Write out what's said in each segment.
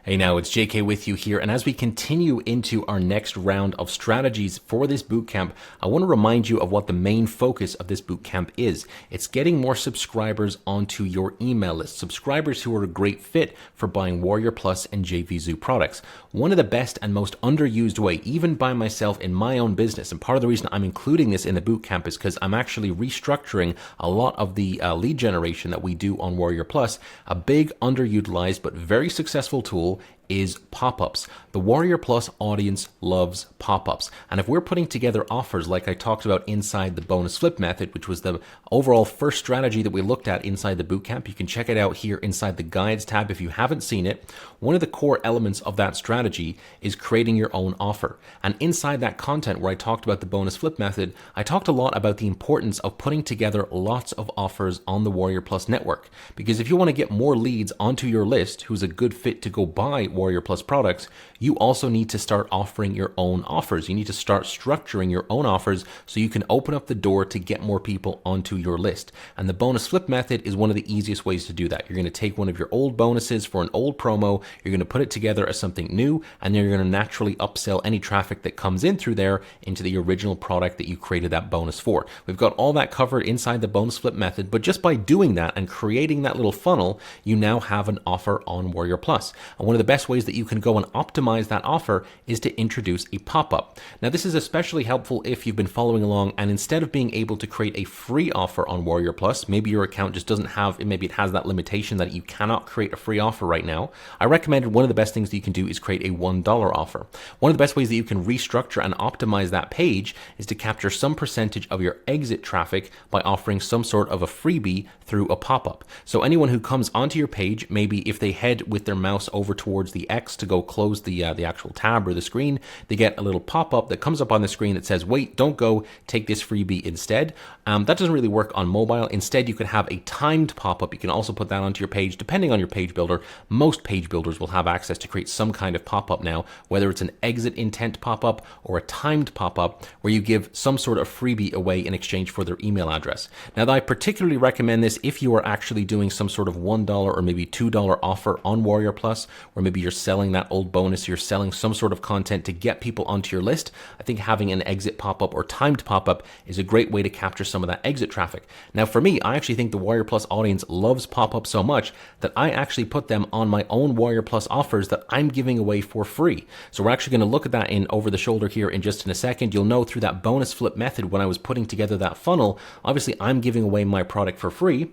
Hey now, it's JK with you here, and as we continue into our next round of strategies for this bootcamp, I want to remind you of what the main focus of this bootcamp is. It's getting more subscribers onto your email list, subscribers who are a great fit for buying Warrior Plus and JVZoo products. One of the best and most underused way, even by myself in my own business, and part of the reason I'm including this in the bootcamp is because I'm actually restructuring a lot of the lead generation that we do on Warrior Plus. A big underutilized but very successful tool is pop-ups. The Warrior Plus audience loves pop-ups. And if we're putting together offers like I talked about inside the bonus flip method, which was the overall first strategy that we looked at inside the bootcamp, you can check it out here inside the guides tab if you haven't seen it. One of the core elements of that strategy is creating your own offer. And inside that content where I talked about the bonus flip method, I talked a lot about the importance of putting together lots of offers on the Warrior Plus network. Because if you want to get more leads onto your list who's a good fit to go buy Warrior Plus products, you also need to start offering your own offers. You need to start structuring your own offers so you can open up the door to get more people onto your list. And the bonus flip method is one of the easiest ways to do that. You're going to take one of your old bonuses for an old promo, you're going to put it together as something new, and then you're going to naturally upsell any traffic that comes in through there into the original product that you created that bonus for. We've got all that covered inside the bonus flip method, but just by doing that and creating that little funnel, you now have an offer on Warrior Plus. And one of the best ways that you can go and optimize that offer is to introduce a pop-up. Now, this is especially helpful if you've been following along and instead of being able to create a free offer on Warrior Plus, maybe your account just doesn't have, maybe it has that limitation that you cannot create a free offer right now. I recommended one of the best things that you can do is create a $1 offer. One of the best ways that you can restructure and optimize that page is to capture some percentage of your exit traffic by offering some sort of a freebie through a pop-up. So anyone who comes onto your page, maybe if they head with their mouse over towards the X to go close the actual tab or the screen, they get a little pop-up that comes up on the screen that says, wait, don't go, take this freebie instead. That doesn't really work on mobile. Instead, you could have a timed pop-up. You can also put that onto your page, depending on your page builder. Most page builders will have access to create some kind of pop-up now, whether it's an exit intent pop-up or a timed pop-up where you give some sort of freebie away in exchange for their email address. Now, I particularly recommend this if you are actually doing some sort of $1 or maybe $2 offer on Warrior Plus, where maybe you're selling that old bonus, you're selling some sort of content to get people onto your list. I think having an exit pop-up or timed pop-up is a great way to capture some of that exit traffic. Now, for me, I actually think the Warrior Plus audience loves pop-ups so much that I actually put them on my own Warrior Plus offers that I'm giving away for free. So we're actually going to look at that in over the shoulder here in just in a second. You'll know through that bonus flip method when I was putting together that funnel, obviously I'm giving away my product for free.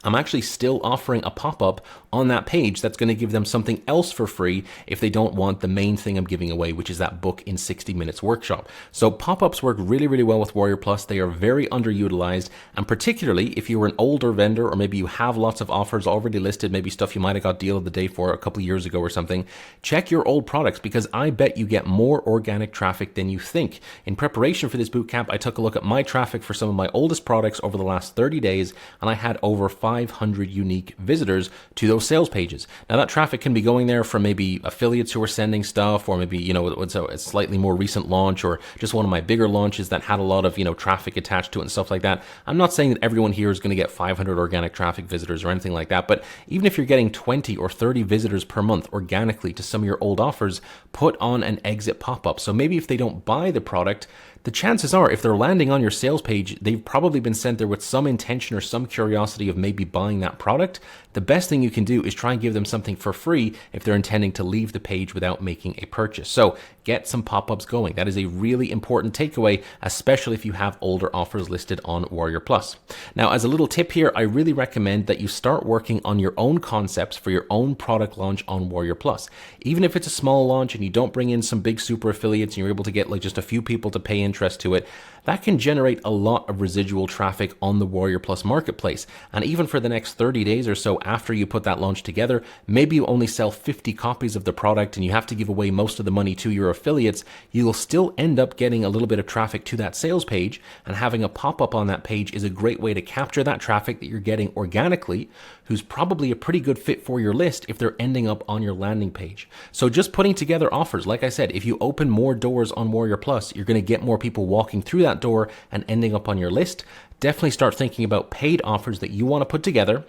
I'm actually still offering a pop-up on that page that's going to give them something else for free if they don't want the main thing I'm giving away, which is that book in 60 minutes workshop. So pop-ups work really, really well with Warrior Plus. They are very underutilized, and particularly if you're an older vendor or maybe you have lots of offers already listed, maybe stuff you might have got deal of the day for a couple of years ago or something, check your old products because I bet you get more organic traffic than you think. In preparation for this bootcamp, I took a look at my traffic for some of my oldest products over the last 30 days, and I had over 500 unique visitors to those sales pages. Now that traffic can be going there from maybe affiliates who are sending stuff, or maybe, it's a slightly more recent launch, or just one of my bigger launches that had a lot of, traffic attached to it and stuff like that. I'm not saying that everyone here is going to get 500 organic traffic visitors or anything like that, but even if you're getting 20 or 30 visitors per month organically to some of your old offers, put on an exit pop-up. So maybe if they don't buy the product, the chances are if they're landing on your sales page, they've probably been sent there with some intention or some curiosity of maybe buying that product. The best thing you can do is try and give them something for free if they're intending to leave the page without making a purchase. So get some pop-ups going. That is a really important takeaway, especially if you have older offers listed on Warrior Plus. Now, as a little tip here, I really recommend that you start working on your own concepts for your own product launch on Warrior Plus. Even if it's a small launch and you don't bring in some big super affiliates and you're able to get like just a few people to pay interest to it, that can generate a lot of residual traffic on the Warrior Plus marketplace. And even for the next 30 days or so after you put that launch together, maybe you only sell 50 copies of the product and you have to give away most of the money to your affiliates, you'll still end up getting a little bit of traffic to that sales page, and having a pop-up on that page is a great way to capture that traffic that you're getting organically, who's probably a pretty good fit for your list if they're ending up on your landing page. So just putting together offers, like I said, if you open more doors on Warrior Plus, you're going to get more people walking through that door and ending up on your list. Definitely start thinking about paid offers that you want to put together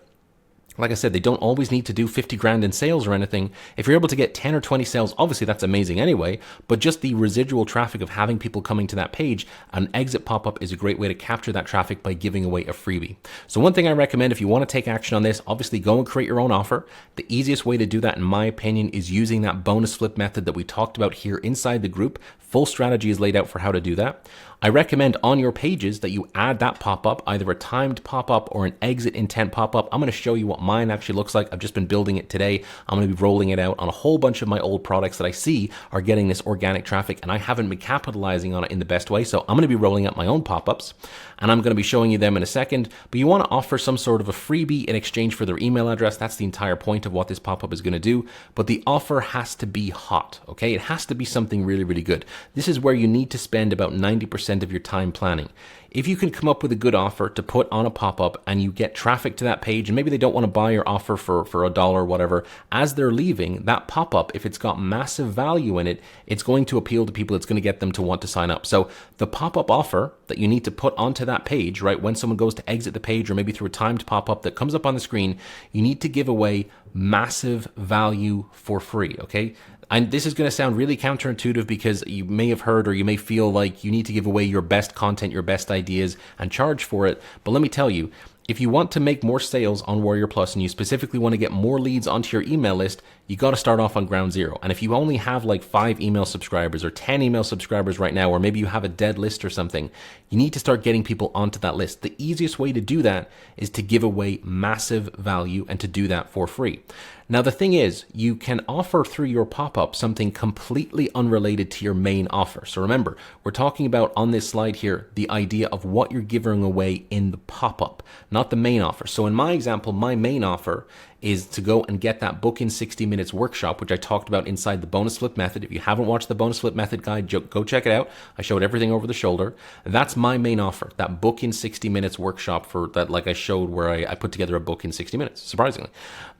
Like I said, they don't always need to do 50 grand in sales or anything. If you're able to get 10 or 20 sales, obviously that's amazing anyway, but just the residual traffic of having people coming to that page, an exit pop-up is a great way to capture that traffic by giving away a freebie. So one thing I recommend if you want to take action on this, obviously go and create your own offer. The easiest way to do that, in my opinion, is using that bonus flip method that we talked about here inside the group. Full strategy is laid out for how to do that. I recommend on your pages that you add that pop-up, either a timed pop-up or an exit intent pop-up. I'm going to show you what mine actually looks like. I've just been building it today. I'm going to be rolling it out on a whole bunch of my old products that I see are getting this organic traffic, and I haven't been capitalizing on it in the best way. So I'm going to be rolling out my own pop-ups, and I'm going to be showing you them in a second. But you want to offer some sort of a freebie in exchange for their email address. That's the entire point of what this pop-up is going to do. But the offer has to be hot, okay? It has to be something really, really good. This is where you need to spend about 90% of your time planning. If you can come up with a good offer to put on a pop-up and you get traffic to that page, and maybe they don't want to buy your offer for $1 or whatever, as they're leaving, that pop-up, if it's got massive value in it, it's going to appeal to people. It's going to get them to want to sign up. So the pop-up offer that you need to put onto that page, right, when someone goes to exit the page or maybe through a timed pop-up that comes up on the screen, you need to give away massive value for free, okay? And this is going to sound really counterintuitive because you may have heard or you may feel like you need to give away your best content, your best ideas, and charge for it. But let me tell you, if you want to make more sales on Warrior Plus and you specifically want to get more leads onto your email list, you got to start off on ground zero. And if you only have like 5 email subscribers or 10 email subscribers right now, or maybe you have a dead list or something, you need to start getting people onto that list. The easiest way to do that is to give away massive value and to do that for free. Now, the thing is, you can offer through your pop-up something completely unrelated to your main offer. So remember, we're talking about on this slide here, the idea of what you're giving away in the pop-up, not the main offer. So in my example, my main offer is to go and get that book in 60 minutes workshop, which I talked about inside the bonus flip method. If you haven't watched the bonus flip method guide, go check it out. I showed everything over the shoulder. That's my main offer, that book in 60 minutes workshop for that, like I showed where I put together a book in 60 minutes, surprisingly.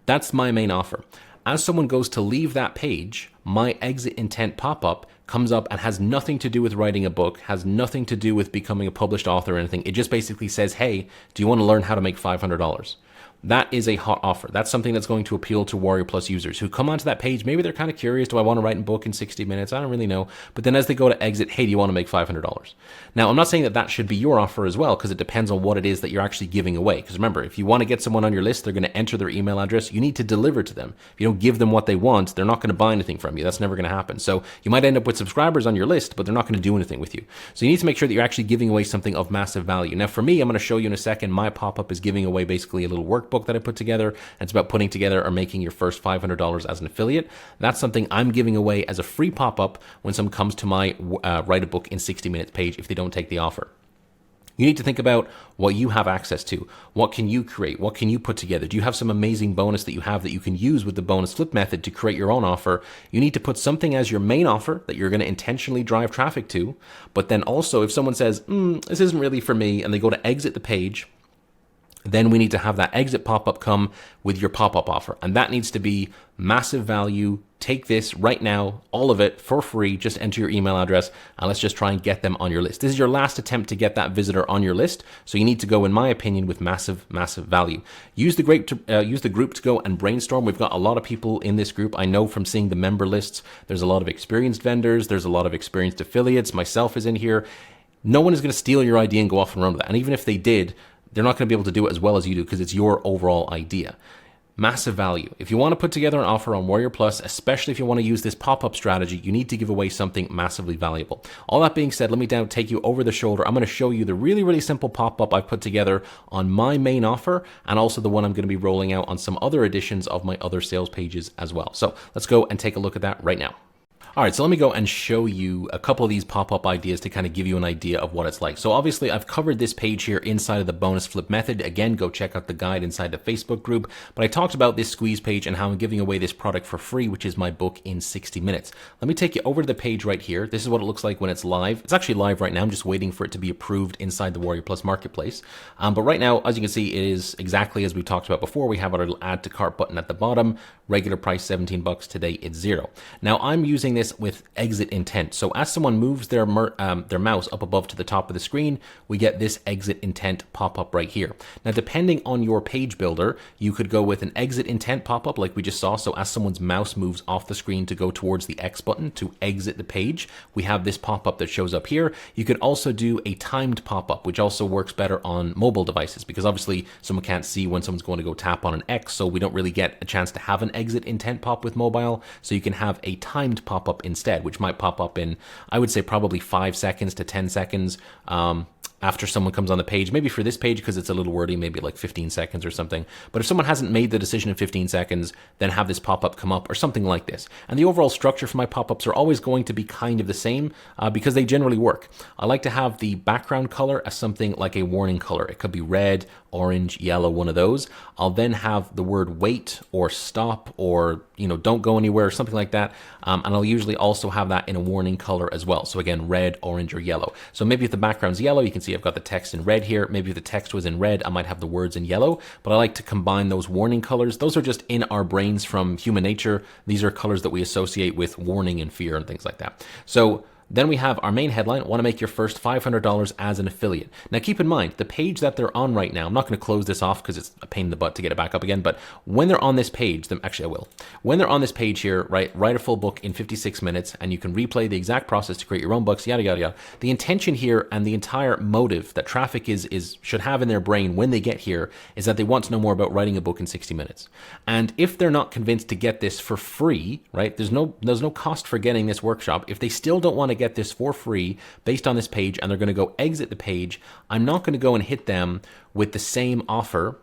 That's my main offer. As someone goes to leave that page, my exit intent pop-up comes up and has nothing to do with writing a book, has nothing to do with becoming a published author or anything. It just basically says, hey, do you want to learn how to make $500? That is a hot offer. That's something that's going to appeal to Warrior Plus users who come onto that page. Maybe they're kind of curious. Do I want to write a book in 60 minutes? I don't really know. But then as they go to exit, hey, do you want to make $500? Now, I'm not saying that that should be your offer as well, because it depends on what it is that you're actually giving away. Because remember, if you want to get someone on your list, they're going to enter their email address. You need to deliver to them. If you don't give them what they want, they're not going to buy anything from you. That's never going to happen. So you might end up with subscribers on your list, but they're not going to do anything with you. So you need to make sure that you're actually giving away something of massive value. Now, for me, I'm going to show you in a second, my pop-up is giving away basically a little workbook that I put together. And it's about putting together or making your first $500 as an affiliate. That's something I'm giving away as a free pop-up when someone comes to my write a book in 60 minutes page if they don't take the offer. You need to think about what you have access to. What can you create? What can you put together? Do you have some amazing bonus that you have that you can use with the bonus flip method to create your own offer? You need to put something as your main offer that you're going to intentionally drive traffic to. But then also if someone says, this isn't really for me, and they go to exit the page, then we need to have that exit pop-up come with your pop-up offer. And that needs to be massive value. Take this right now, all of it for free. Just enter your email address and let's just try and get them on your list. This is your last attempt to get that visitor on your list. So you need to go, in my opinion, with massive, massive value. Use the group to go and brainstorm. We've got a lot of people in this group. I know from seeing the member lists, there's a lot of experienced vendors. There's a lot of experienced affiliates. Myself is in here. No one is going to steal your idea and go off and run with that. And even if they did, they're not going to be able to do it as well as you do because it's your overall idea. Massive value. If you want to put together an offer on Warrior Plus, especially if you want to use this pop-up strategy, you need to give away something massively valuable. All that being said, let me now take you over the shoulder. I'm going to show you the really, really simple pop-up I've put together on my main offer and also the one I'm going to be rolling out on some other editions of my other sales pages as well. So let's go and take a look at that right now. All right, so let me go and show you a couple of these pop-up ideas to kind of give you an idea of what it's like. So obviously I've covered this page here inside of the bonus flip method. Again, go check out the guide inside the Facebook group. But I talked about this squeeze page and how I'm giving away this product for free, which is my book in 60 minutes. Let me take you over to the page right here. This is what it looks like when it's live. It's actually live right now. I'm just waiting for it to be approved inside the Warrior Plus marketplace. But right now, as you can see, it is exactly as we talked about before. We have our little add to cart button at the bottom. Regular price $17. Today it's $0. Now I'm using this with exit intent. So as someone moves their mouse up above to the top of the screen, we get this exit intent pop up right here. Now, depending on your page builder, you could go with an exit intent pop up like we just saw. So as someone's mouse moves off the screen to go towards the X button to exit the page, we have this pop up that shows up here. You could also do a timed pop up, which also works better on mobile devices because obviously someone can't see when someone's going to go tap on an X. So we don't really get a chance to have an exit intent pop with mobile. So you can have a timed pop up instead, which might pop up in, I would say, probably 5 seconds to 10 seconds. After someone comes on the page, maybe for this page, because it's a little wordy, maybe like 15 seconds or something. But if someone hasn't made the decision in 15 seconds, then have this pop-up come up or something like this. And the overall structure for my pop-ups are always going to be kind of the same because they generally work. I like to have the background color as something like a warning color. It could be red, orange, yellow, one of those. I'll then have the word wait or stop or, don't go anywhere or something like that. And I'll usually also have that in a warning color as well. So again, red, orange, or yellow. So maybe if the background's yellow, you can see I've got the text in red here. Maybe if the text was in red, I might have the words in yellow, but I like to combine those warning colors. Those are just in our brains from human nature. These are colors that we associate with warning and fear and things like that. So then we have our main headline, want to make your first $500 as an affiliate. Now keep in mind, the page that they're on right now, I'm not going to close this off because it's a pain in the butt to get it back up again, but when they're on this page, actually I will. When they're on this page here, right, write a full book in 56 minutes and you can replay the exact process to create your own books, yada, yada, yada. The intention here and the entire motive that traffic should have in their brain when they get here is that they want to know more about writing a book in 60 minutes. And if they're not convinced to get this for free, right, there's no cost for getting this workshop. If they still don't want to get this for free based on this page and they're going to go exit the page, I'm not going to go and hit them with the same offer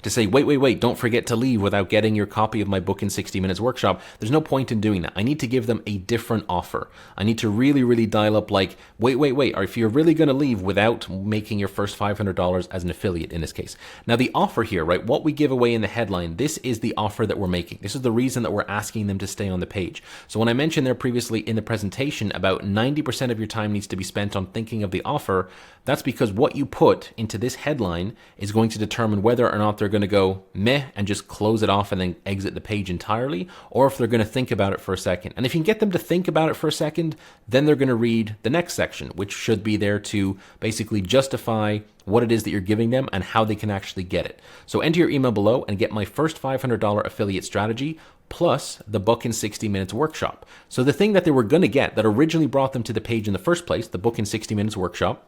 to say, wait, don't forget to leave without getting your copy of my book in 60 minutes workshop. There's no point in doing that. I need to give them a different offer. I need to really, really dial up like, wait, or if you're really going to leave without making your first $500 as an affiliate in this case. Now the offer here, right, what we give away in the headline, this is the offer that we're making. This is the reason that we're asking them to stay on the page. So when I mentioned there previously in the presentation about 90% of your time needs to be spent on thinking of the offer, that's because what you put into this headline is going to determine whether or not they're going to go meh and just close it off and then exit the page entirely, or if they're going to think about it for a second. And if you can get them to think about it for a second, then they're going to read the next section, which should be there to basically justify what it is that you're giving them and how they can actually get it. So enter your email below and get my first $500 affiliate strategy plus the book in 60 minutes workshop. So the thing that they were going to get that originally brought them to the page in the first place, the book in 60 minutes workshop,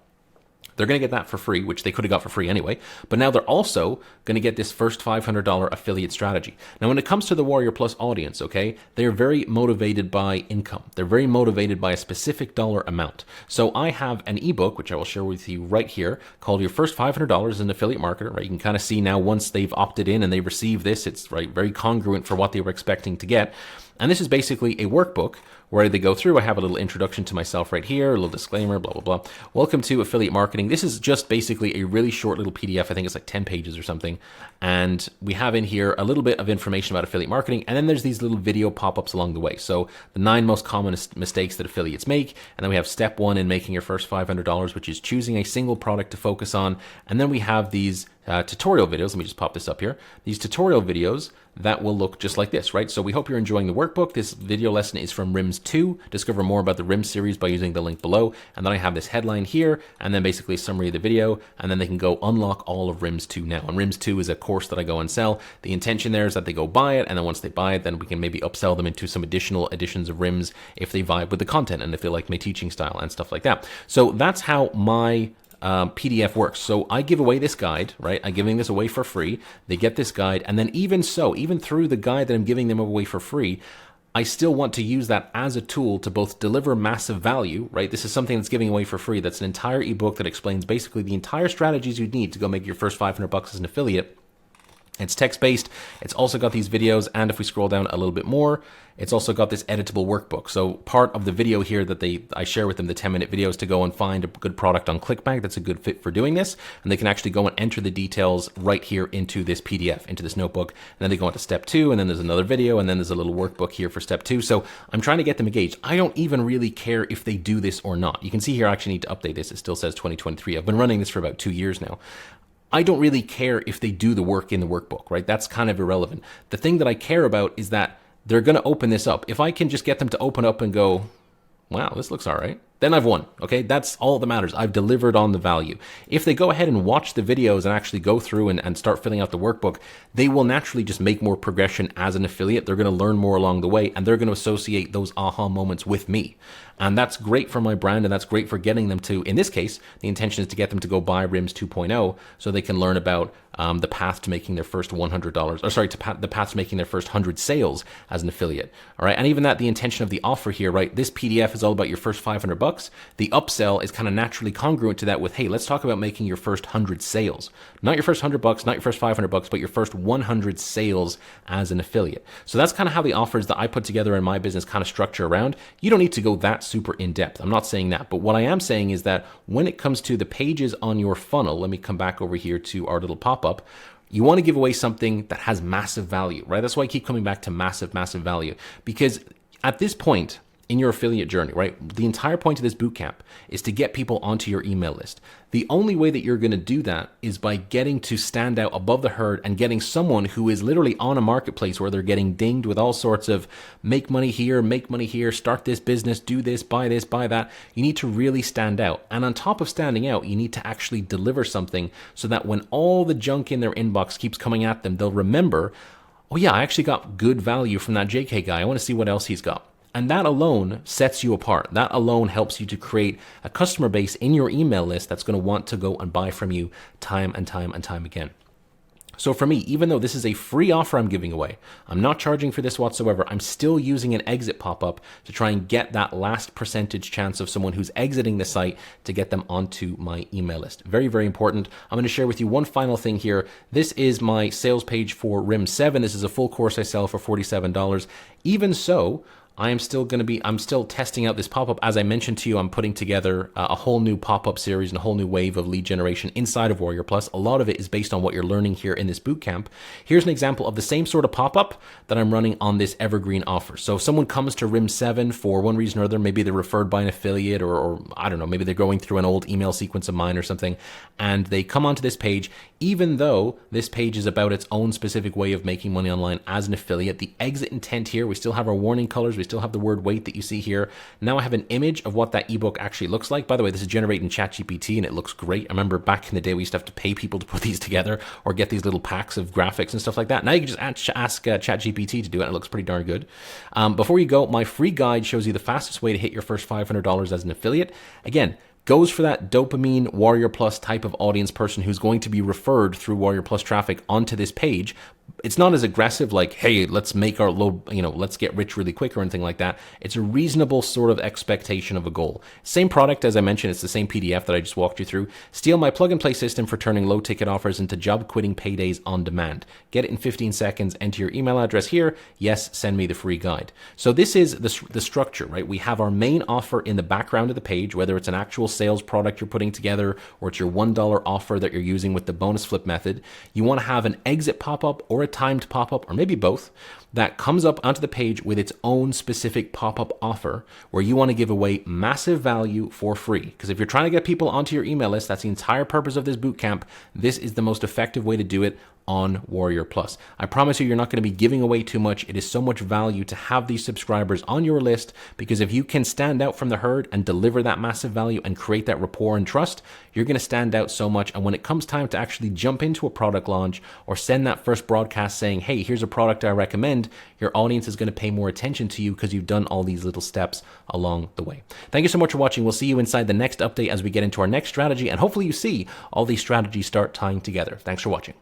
they're going to get that for free, which they could have got for free anyway. But now they're also going to get this first $500 affiliate strategy. Now, when it comes to the Warrior Plus audience, okay, they're very motivated by income. They're very motivated by a specific dollar amount. So I have an ebook, which I will share with you right here, called Your First $500 as an Affiliate Marketer. Right? You can kind of see now once they've opted in and they receive this, it's right very congruent for what they were expecting to get. And this is basically a workbook where they go through. I have a little introduction to myself right here, a little disclaimer, blah, blah, blah. Welcome to Affiliate Marketing. This is just basically a really short little PDF. I think it's like 10 pages or something. And we have in here a little bit of information about affiliate marketing. And then there's these little video pop-ups along the way. So the 9 most common mistakes that affiliates make. And then we have step 1 in making your first $500, which is choosing a single product to focus on. And then we have these tutorial videos. Let me just pop this up here. These tutorial videos that will look just like this, right? So we hope you're enjoying the workbook. This video lesson is from RIMS 2. Discover more about the RIMS series by using the link below. And then I have this headline here, and then basically a summary of the video, and then they can go unlock all of RIMS 2 now. And RIMS 2 is a course that I go and sell. The intention there is that they go buy it, and then once they buy it, then we can maybe upsell them into some additional editions of RIMS if they vibe with the content and if they like my teaching style and stuff like that. So that's how my PDF works. So I give away this guide, right? I'm giving this away for free. They get this guide. And then even through the guide that I'm giving them away for free, I still want to use that as a tool to both deliver massive value, right? This is something that's giving away for free. That's an entire ebook that explains basically the entire strategies you need to go make your first $500 as an affiliate. It's text-based. It's also got these videos, and if we scroll down a little bit more, it's also got this editable workbook. So part of the video here that I share with them, the 10-minute videos to go and find a good product on ClickBank that's a good fit for doing this, and they can actually go and enter the details right here into this PDF, into this notebook, and then they go on to step 2, and then there's another video, and then there's a little workbook here for step 2. So I'm trying to get them engaged. I don't even really care if they do this or not. You can see here I actually need to update this. It still says 2023. I've been running this for about 2 years now. I don't really care if they do the work in the workbook, right? That's kind of irrelevant. The thing that I care about is that they're going to open this up. If I can just get them to open up and go, wow, this looks all right, then I've won. Okay, that's all that matters. I've delivered on the value. If they go ahead and watch the videos and actually go through and start filling out the workbook, they will naturally just make more progression as an affiliate. They're going to learn more along the way, and they're going to associate those aha moments with me. And that's great for my brand, and that's great for getting them to, in this case, the intention is to get them to go buy RIMS 2.0 so they can learn about the path to making their first $100, the path to making their first 100 sales as an affiliate. All right, and even that, the intention of the offer here, right? This PDF is all about your first $500. The upsell is kind of naturally congruent to that with, hey, let's talk about making your first 100 sales. Not your first $100, not your first $500, but your first 100 sales as an affiliate. So that's kind of how the offers that I put together in my business kind of structure around. You don't need to go that super in depth. I'm not saying that, but what I am saying is that when it comes to the pages on your funnel, let me come back over here to our little pop-up. You want to give away something that has massive value, right? That's why I keep coming back to massive, massive value, because at this point in your affiliate journey, right? The entire point of this bootcamp is to get people onto your email list. The only way that you're going to do that is by getting to stand out above the herd and getting someone who is literally on a marketplace where they're getting dinged with all sorts of make money here, start this business, do this, buy that. You need to really stand out. And on top of standing out, you need to actually deliver something so that when all the junk in their inbox keeps coming at them, they'll remember, oh yeah, I actually got good value from that JK guy. I want to see what else he's got. And that alone sets you apart. That alone helps you to create a customer base in your email list that's going to want to go and buy from you time and time and time again. So for me, even though this is a free offer I'm giving away, I'm not charging for this whatsoever. I'm still using an exit pop-up to try and get that last percentage chance of someone who's exiting the site to get them onto my email list. Very, very important. I'm going to share with you one final thing here. This is my sales page for RIMS 7. This is a full course I sell for $47. Even so, I'm still testing out this pop-up. As I mentioned to you, I'm putting together a whole new pop-up series and a whole new wave of lead generation inside of Warrior Plus. A lot of it is based on what you're learning here in this bootcamp. Here's an example of the same sort of pop-up that I'm running on this evergreen offer. So if someone comes to RIMS 7 for one reason or other, maybe they're referred by an affiliate or I don't know, maybe they're going through an old email sequence of mine or something, and they come onto this page, even though this page is about its own specific way of making money online as an affiliate, the exit intent here, we still have our warning colors, we still have the word wait that you see here. Now I have an image of what that ebook actually looks like. By the way, this is generated in ChatGPT and it looks great. I remember back in the day we used to have to pay people to put these together or get these little packs of graphics and stuff like that. Now you can just ask ChatGPT to do it and it looks pretty darn good. Before you go, my free guide shows you the fastest way to hit your first $500 as an affiliate. Again, goes for that dopamine Warrior Plus type of audience person who's going to be referred through Warrior Plus traffic onto this page. It's not as aggressive like, hey, let's make our let's get rich really quick or anything like that. It's a reasonable sort of expectation of a goal. Same product, as I mentioned, it's the same PDF that I just walked you through. Steal my plug and play system for turning low ticket offers into job quitting paydays on demand. Get it in 15 seconds, enter your email address here. Yes, send me the free guide. So this is the structure, right? We have our main offer in the background of the page, whether it's an actual sales product you're putting together or it's your $1 offer that you're using with the bonus flip method. You want to have an exit pop-up or a timed pop-up, or maybe both, that comes up onto the page with its own specific pop-up offer where you want to give away massive value for free. Because if you're trying to get people onto your email list, that's the entire purpose of this bootcamp. This is the most effective way to do it on Warrior Plus. I promise you, you're not going to be giving away too much. It is so much value to have these subscribers on your list, because if you can stand out from the herd and deliver that massive value and create that rapport and trust, you're going to stand out so much. And when it comes time to actually jump into a product launch or send that first broadcast saying, hey, here's a product I recommend, your audience is going to pay more attention to you because you've done all these little steps along the way. Thank you so much for watching. We'll see you inside the next update as we get into our next strategy, and hopefully you see all these strategies start tying together. Thanks for watching.